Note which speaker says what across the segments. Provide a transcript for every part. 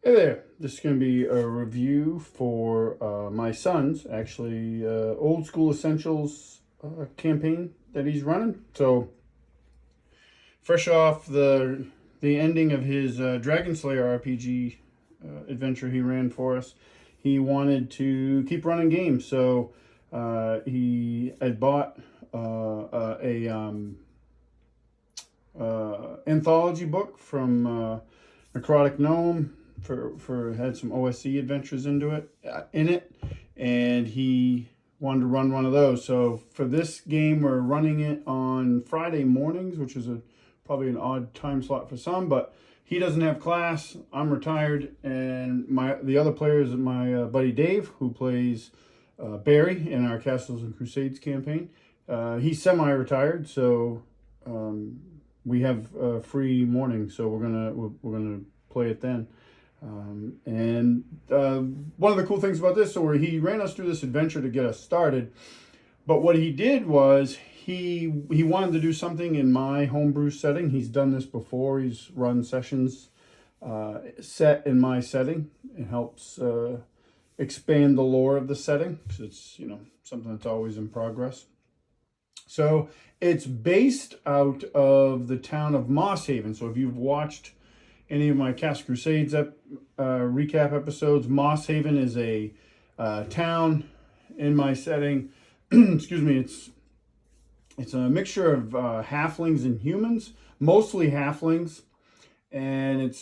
Speaker 1: Hey there, this is going to be a review for my son's actually Old School Essentials campaign that he's running. So fresh off the ending of his Dragon Slayer RPG adventure he ran for us, he wanted to keep running games. So he had bought a anthology book from Necrotic Gnome. For had some OSE adventures in it, and he wanted to run one of those. So for this game, we're running it on Friday mornings, which is probably an odd time slot for some, but he doesn't have class. I'm retired, and the other player is my buddy Dave, who plays Barry in our Castles and Crusades campaign. He's semi-retired, so we have a free morning, so we're gonna play it then. One of the cool things about this, so he ran us through this adventure to get us started, but what he did was he wanted to do something in my homebrew setting. He's done this before. He's run sessions set in my setting. It helps expand the lore of the setting, because it's something that's always in progress. So it's based out of the town of Mosshaven. So if you've watched any of my Cast Crusades recap episodes, Mosshaven is a town in my setting. Excuse me. It's a mixture of halflings and humans, mostly halflings, and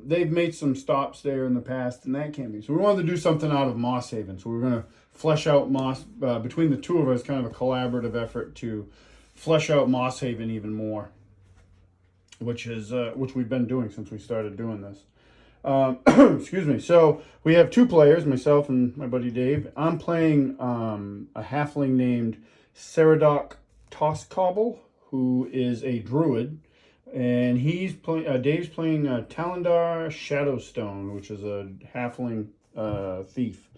Speaker 1: they've made some stops there in the past in that campaign. So we wanted to do something out of Mosshaven. So we're going to flesh out between the two of us, kind of a collaborative effort to flesh out Mosshaven even more, which we've been doing since we started doing this. Excuse me. So we have two players, myself and my buddy Dave. I'm playing a halfling named Saradoc Tosscobble, who is a druid, and Dave's playing Talendar Shadowstone, which is a halfling thief.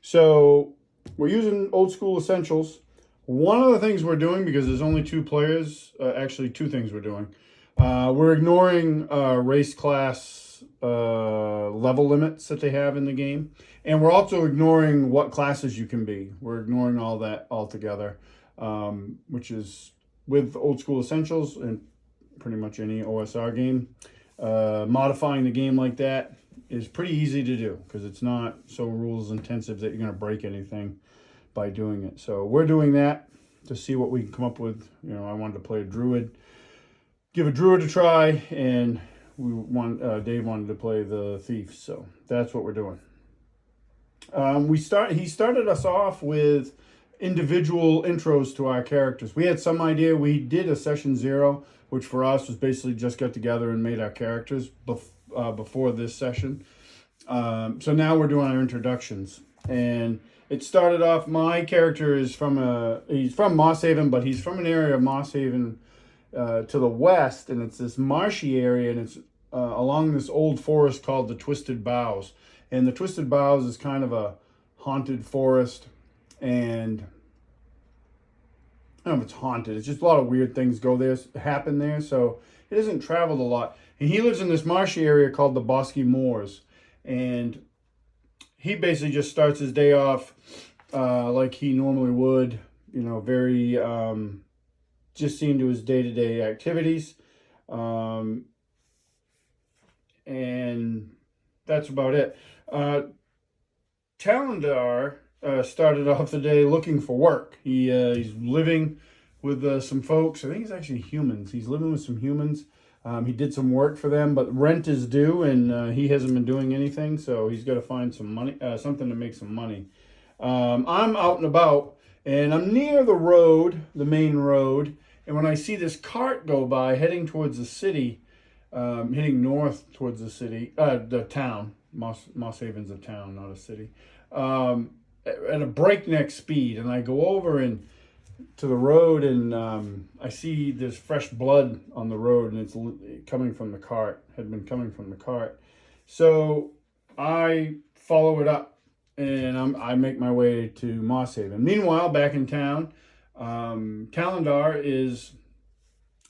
Speaker 1: So we're using Old School Essentials. One of the things we're doing, because there's only two players, actually two things we're doing. We're ignoring race class level limits that they have in the game. And we're also ignoring what classes you can be. We're ignoring all that altogether, which is with Old School Essentials and pretty much any OSR game. Modifying the game like that is pretty easy to do, because it's not so rules intensive that you're going to break anything by doing it. So we're doing that to see what we can come up with. I wanted to play a druid. Give a druid a try, and Dave wanted to play the thief, so that's what we're doing. He started us off with individual intros to our characters. We had some idea. We did a session 0, which for us was basically just got together and made our characters before this session. So now we're doing our introductions, and it started off. My character is he's from Mosshaven, but he's from an area of Mosshaven to the west, and it's this marshy area, and it's along this old forest called the Twisted Boughs. And the Twisted Boughs is kind of a haunted forest, and I don't know if it's haunted. It's just a lot of weird things happen there, so it isn't traveled a lot. And he lives in this marshy area called the Bosky Moors, and he basically just starts his day off like he normally would, very just seeing to his day-to-day activities, and that's about it. Talendar started off the day looking for work. He's living with some folks. I think he's actually humans. He's living with some humans. He did some work for them, but rent is due, and he hasn't been doing anything, so he's got to find some money, something to make some money. I'm out and about, and I'm near the main road, and when I see this cart go by heading towards the city, heading north towards the city, the town. Mosshaven's a town, not a city. At a breakneck speed, and I go over to the road, and I see there's fresh blood on the road, and it's coming from the cart. Had been coming from the cart, so I follow it up, and I make my way to Mosshaven. Meanwhile, back in town, Talendar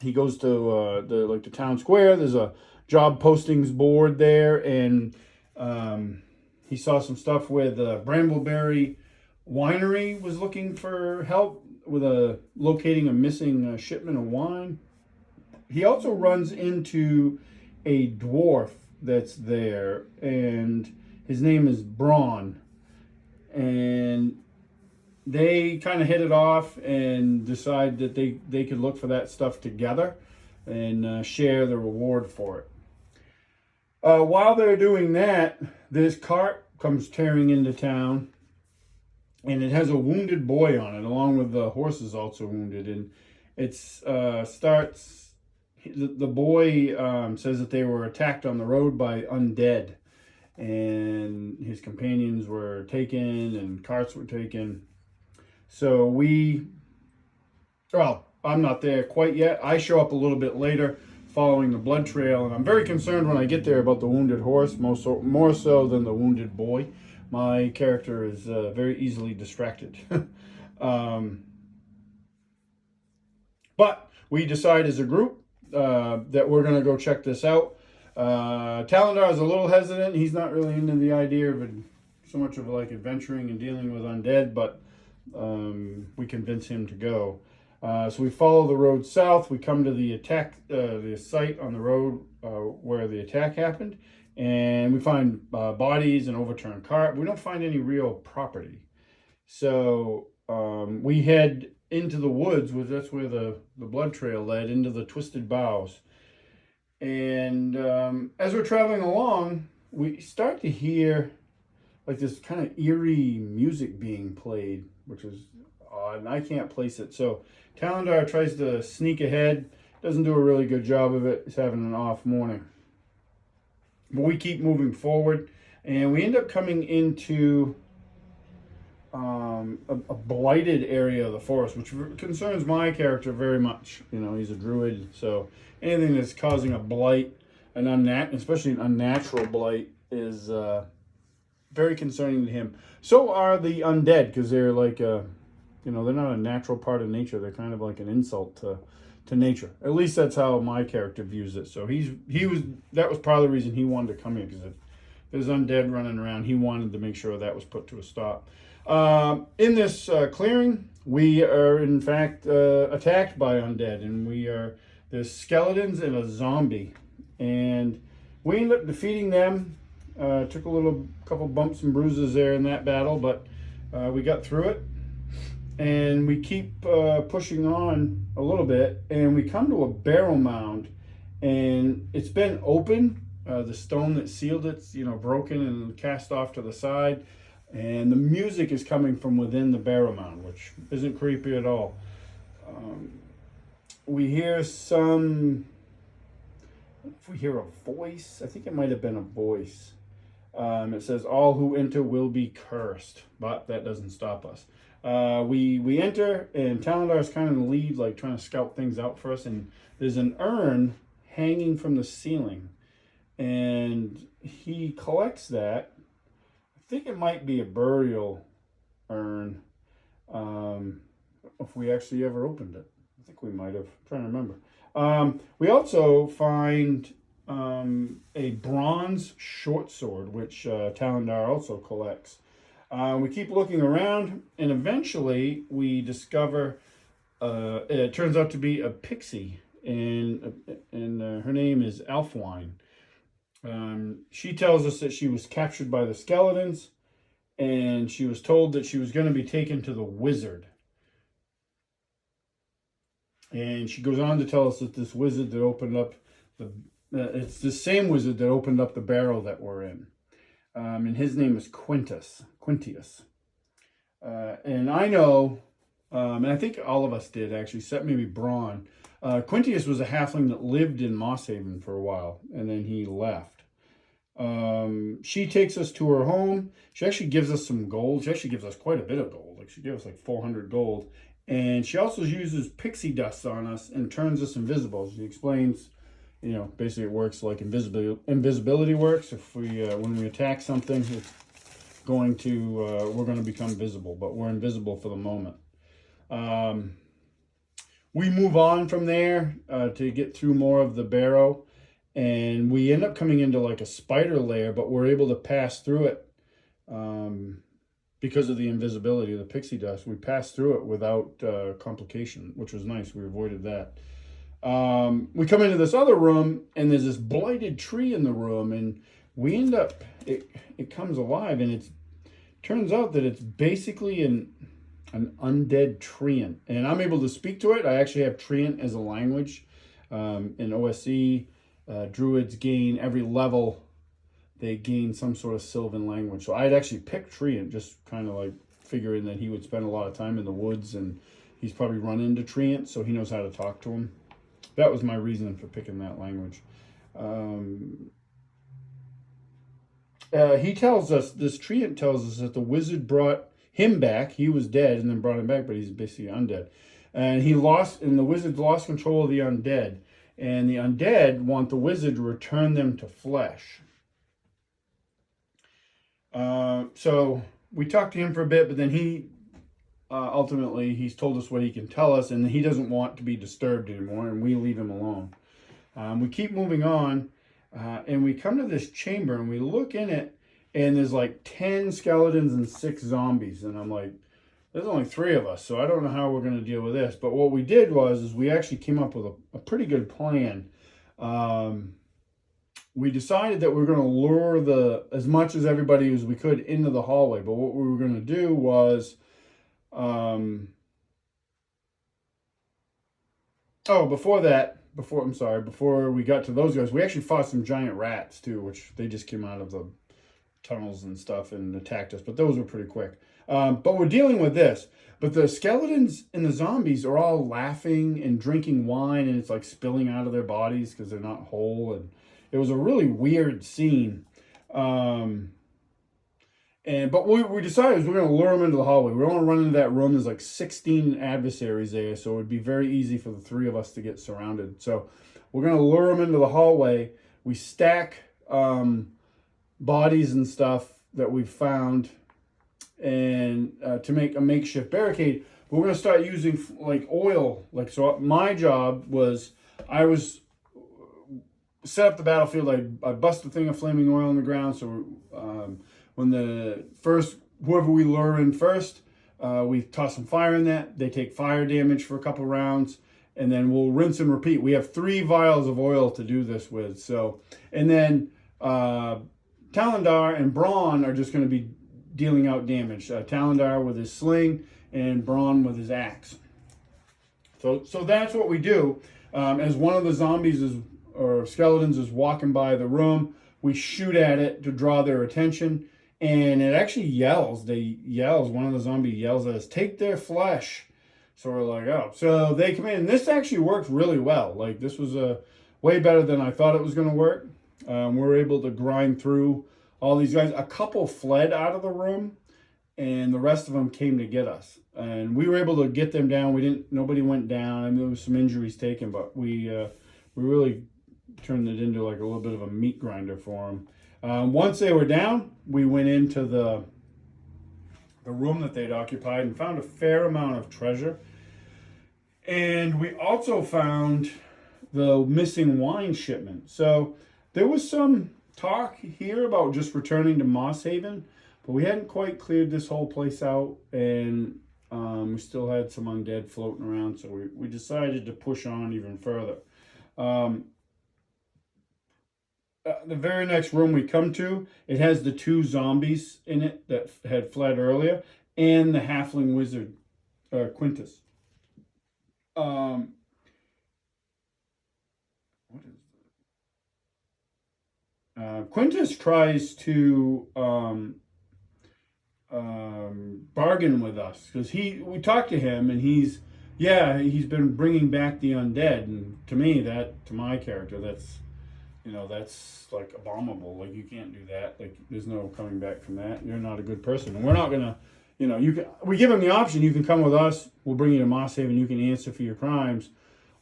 Speaker 1: he goes to the town square. There's a job postings board there, and he saw some stuff with Brambleberry Winery was looking for help with locating a missing shipment of wine. He also runs into a dwarf that's there, and his name is Braun, and they kind of hit it off and decide that they could look for that stuff together and share the reward for it. While they're doing that, this cart comes tearing into town, and it has a wounded boy on it, along with the horses also wounded. And it starts. The boy says that they were attacked on the road by undead, and his companions were taken, and carts were taken. So I'm not there quite yet. I show up a little bit later, following the blood trail, and I'm very concerned when I get there about the wounded horse, more so than the wounded boy. My character is very easily distracted. But we decide as a group that we're going to go check this out. Talendar is a little hesitant. He's not really into the idea of so much of like adventuring and dealing with undead, but we convince him to go. So we follow the road south. We come to the site on the road where the attack happened, and we find bodies and overturned cart. We don't find any real property. So we head into the woods, that's where the blood trail led, into the twisted boughs. And as we're traveling along, we start to hear like this kind of eerie music being played, which is odd, and I can't place it. So Talendar tries to sneak ahead, doesn't do a really good job of it. He's having an off morning. But we keep moving forward, and we end up coming into a blighted area of the forest, which concerns my character very much. You know, he's a druid, so anything that's causing a blight, especially an unnatural blight, is very concerning to him. So are the undead, because they're like they're not a natural part of nature. They're kind of like an insult to nature. At least that's how my character views it. So that was part of the reason he wanted to come here, because if there's undead running around, he wanted to make sure that was put to a stop. In this clearing, we are in fact attacked by undead, and there's skeletons and a zombie, and we end up defeating them. Took a couple bumps and bruises there in that battle, but we got through it, and we keep pushing on a little bit, and we come to a barrel mound, and it's been open. The stone that sealed it's broken and cast off to the side. And the music is coming from within the barrel mound, which isn't creepy at all. We hear a voice. I think it might have been a voice. It says, "All who enter will be cursed," but that doesn't stop us. We enter, and Talendar's kind of in the lead, like trying to scout things out for us. And there's an urn hanging from the ceiling, and he collects that. I think it might be a burial urn. If we actually ever opened it, I think we might have. I'm trying to remember. We also find a bronze short sword, which Talendar also collects. We keep looking around, and eventually we discover it turns out to be a pixie, and her name is Elfwine. She tells us that she was captured by the skeletons, and she was told that she was going to be taken to the wizard. And she goes on to tell us that this wizard that opened up it's the same wizard that opened up the barrel that we're in. And his name is Quintius. And I know, and I think all of us did actually, except maybe Braun. Quintius was a halfling that lived in Mosshaven for a while, and then he left. She takes us to her home. She actually gives us some gold. She actually gives us quite a bit of gold. Like, she gives us like 400 gold. And she also uses pixie dust on us and turns us invisible. She explains, basically it works like invisibility works. If when we attack something, it's going to, we're going to become visible, but we're invisible for the moment. We move on from there to get through more of the barrow, and we end up coming into like a spider lair, but we're able to pass through it because of the invisibility of the pixie dust. We passed through it without complication, which was nice. We avoided that. We come into this other room, and there's this blighted tree in the room, and we end up, it comes alive, and it turns out that it's basically an undead treant, and I'm able to speak to it. I actually have treant as a language. In OSE, druids gain every level, they gain some sort of sylvan language. So I'd actually picked treant, just kind of like figuring that he would spend a lot of time in the woods, and he's probably run into treant, so he knows how to talk to him. That was my reason for picking that language. He tells us, this treant tells us that the wizard brought him back. He was dead and then brought him back, but he's basically undead. And the wizard lost control of the undead. And the undead want the wizard to return them to flesh. So we talked to him for a bit, but then he ultimately, he's told us what he can tell us, and he doesn't want to be disturbed anymore, and we leave him alone. We keep moving on, and we come to this chamber, and we look in it, and there's like 10 skeletons and 6 zombies. And I'm like, there's only 3 of us, so I don't know how we're going to deal with this. But what we did is we actually came up with a pretty good plan. We decided that we were going to lure as much as everybody as we could into the hallway. But what we were going to do was, before we got to those guys, we actually fought some giant rats too, which they just came out of the tunnels and stuff and attacked us, but those were pretty quick. But we're dealing with this. But the skeletons and the zombies are all laughing and drinking wine, and it's like spilling out of their bodies because they're not whole. And it was a really weird scene. But we decided we're going to lure them into the hallway. We're going to run into that room. There's like 16 adversaries there, so it would be very easy for the 3 of us to get surrounded. So we're going to lure them into the hallway. We stack bodies and stuff that we've found, and to make a makeshift barricade. But we're going to start using like oil. So my job was, I was set up the battlefield. I bust a thing of flaming oil on the ground. So when whoever we lure in first, we toss some fire in that. They take fire damage for a couple rounds, and then we'll rinse and repeat. We have 3 vials of oil to do this with. So, and then Talendar and Braun are just going to be dealing out damage. Talendar with his sling and Braun with his axe. So that's what we do. As one of the zombies or skeletons is walking by the room, we shoot at it to draw their attention, and it actually yells. One of the zombies yells at us, "Take their flesh." So we're like, oh. So they come in, and this actually worked really well. Like, this was way better than I thought it was going to work. We're able to grind through all these guys. A couple fled out of the room, and the rest of them came to get us. And we were able to get them down. Nobody went down. I mean, there was some injuries taken, but we really turned it into like a little bit of a meat grinder for them. Once they were down, we went into the room that they'd occupied and found a fair amount of treasure. And we also found the missing wine shipment. So there was some talk here about just returning to Mosshaven, but we hadn't quite cleared this whole place out, and we still had some undead floating around, so we decided to push on even further. The very next room we come to, it has the 2 zombies in it that had fled earlier, and the halfling wizard, Quintus. What is Quintus tries to bargain with us, because we talked to him, and he's been bringing back the undead, and to my character, that's like abominable. Like, you can't do that. Like, there's no coming back from that. You're not a good person, and we're not gonna, we give him the option. You can come with us. We'll bring you to Mosshaven. You can answer for your crimes,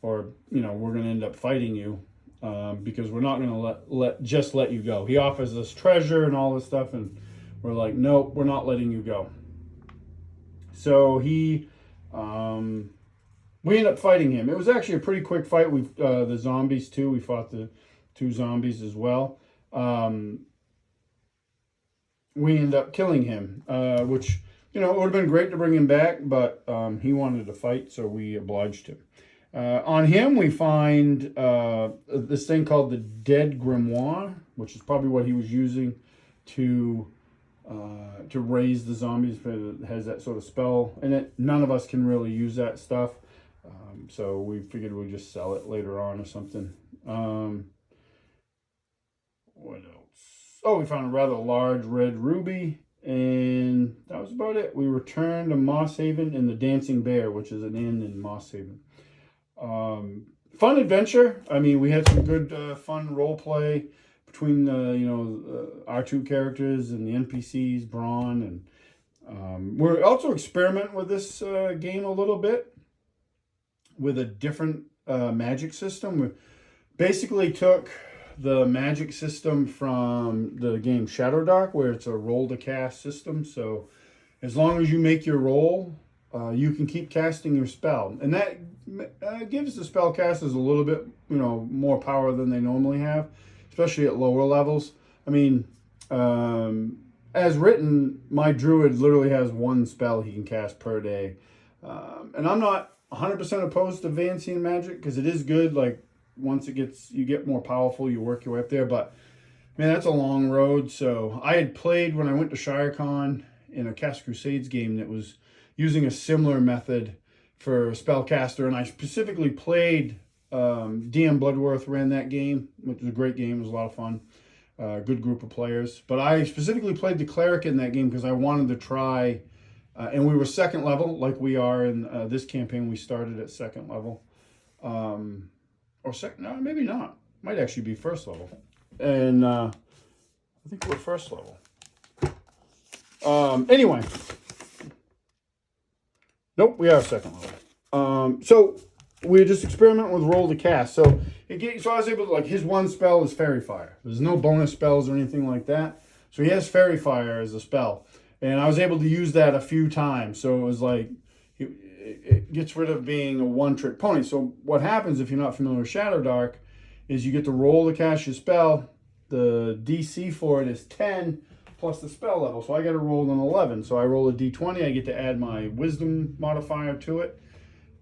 Speaker 1: or we're gonna end up fighting you. Because we're not going to let you go. He offers us treasure and all this stuff, and we're like, nope, we're not letting you go. So we end up fighting him. It was actually a pretty quick fight. The zombies too. We fought the 2 zombies as well. We end up killing him, which, you know, it would have been great to bring him back, but he wanted to fight, so we obliged him. On him, we find this thing called the Dead Grimoire, which is probably what he was using to raise the zombies. It has that sort of spell in it. None of us can really use that stuff, so we figured we'd just sell it later on or something. What else? Oh, we found a rather large red ruby, and that was about it. We returned to Mosshaven in the Dancing Bear, which is an inn in Mosshaven. Fun adventure. I mean, we had some good fun role play between our 2 characters and the NPCs, Braun, and we're also experimenting with this game a little bit with a different magic system. We basically took the magic system from the game Shadow Dark, where it's a roll to cast system. So as long as you make your roll, you can keep casting your spell, and that gives the spellcasters a little bit, more power than they normally have, especially at lower levels. I mean, as written, my druid literally has 1 spell he can cast per day, and I'm not 100% opposed to Vancian magic, because it is good. Like, once you get more powerful, you work your way up there. But man, that's a long road. So I had played when I went to ShireCon in a Cast Crusades game that was using a similar method for spellcaster, and I specifically played DM Bloodworth ran that game, which was a great game. It was a lot of fun. Good group of players. But I specifically played the cleric in that game because I wanted to try, and we were 2nd level, like we are in this campaign. We started at 2nd level. Or second, no, maybe not. Might actually be 1st level. And I think we're 1st level. Anyway. Nope, we are 2nd level. So we just experiment with roll to cast. So I was able to, like, his 1 spell is Fairy Fire. There's no bonus spells or anything like that. So he has Fairy Fire as a spell. And I was able to use that a few times. So it was like, it gets rid of being a 1-trick pony. So what happens, if you're not familiar with Shadow Dark, is you get to roll to cast your spell. The DC for it is 10 plus the spell level. So I got to roll an 11. So I roll a D20. I get to add my wisdom modifier to it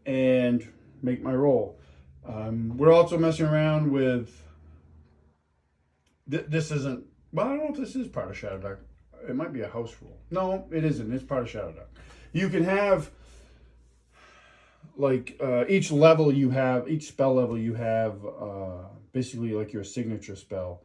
Speaker 1: and make my roll. We're also messing around with, this isn't, well, I don't know if this is part of Shadow Dark. It might be a house rule. No, it isn't. It's part of Shadow Dark. You can have, like, each spell level you have basically like your signature spell,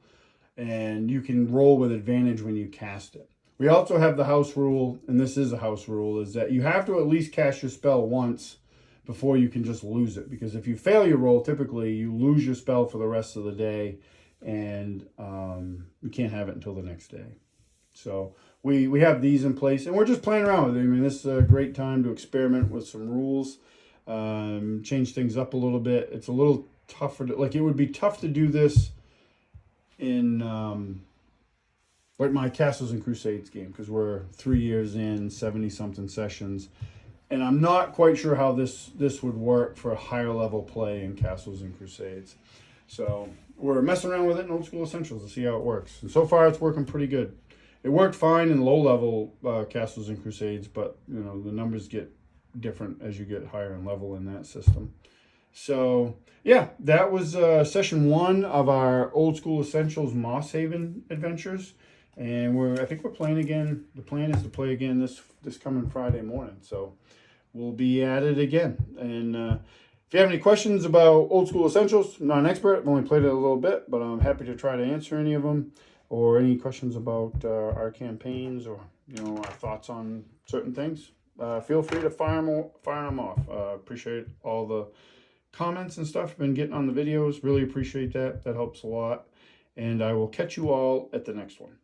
Speaker 1: and you can roll with advantage when you cast it. We also have the house rule, and this is a house rule, is that you have to at least cast your spell once before you can just lose it, because if you fail your roll, typically you lose your spell for the rest of the day, and you can't have it until the next day. So we have these in place, and we're just playing around with it. I mean, this is a great time to experiment with some rules. Change things up a little bit. It's a little tougher it would be tough to do this in like my Castles and Crusades game, because we're 3 years in, 70 something sessions, and I'm not quite sure how this would work for a higher level play in Castles and Crusades. So we're messing around with it in Old School Essentials to see how it works, and so far it's working pretty good. It worked fine in low level Castles and Crusades, but the numbers get different as you get higher in level in that system. So yeah, that was session 1 of our Old School Essentials Mosshaven adventures, and I think we're playing again. The plan is to play again this coming Friday morning, so we'll be at it again. And if you have any questions about Old School Essentials, I'm not an expert. I've only played it a little bit, but I'm happy to try to answer any of them, or any questions about our campaigns, or our thoughts on certain things. Feel free to fire them off. Appreciate all the comments and stuff I've been getting on the videos. Really appreciate that. That helps a lot. And I will catch you all at the next one.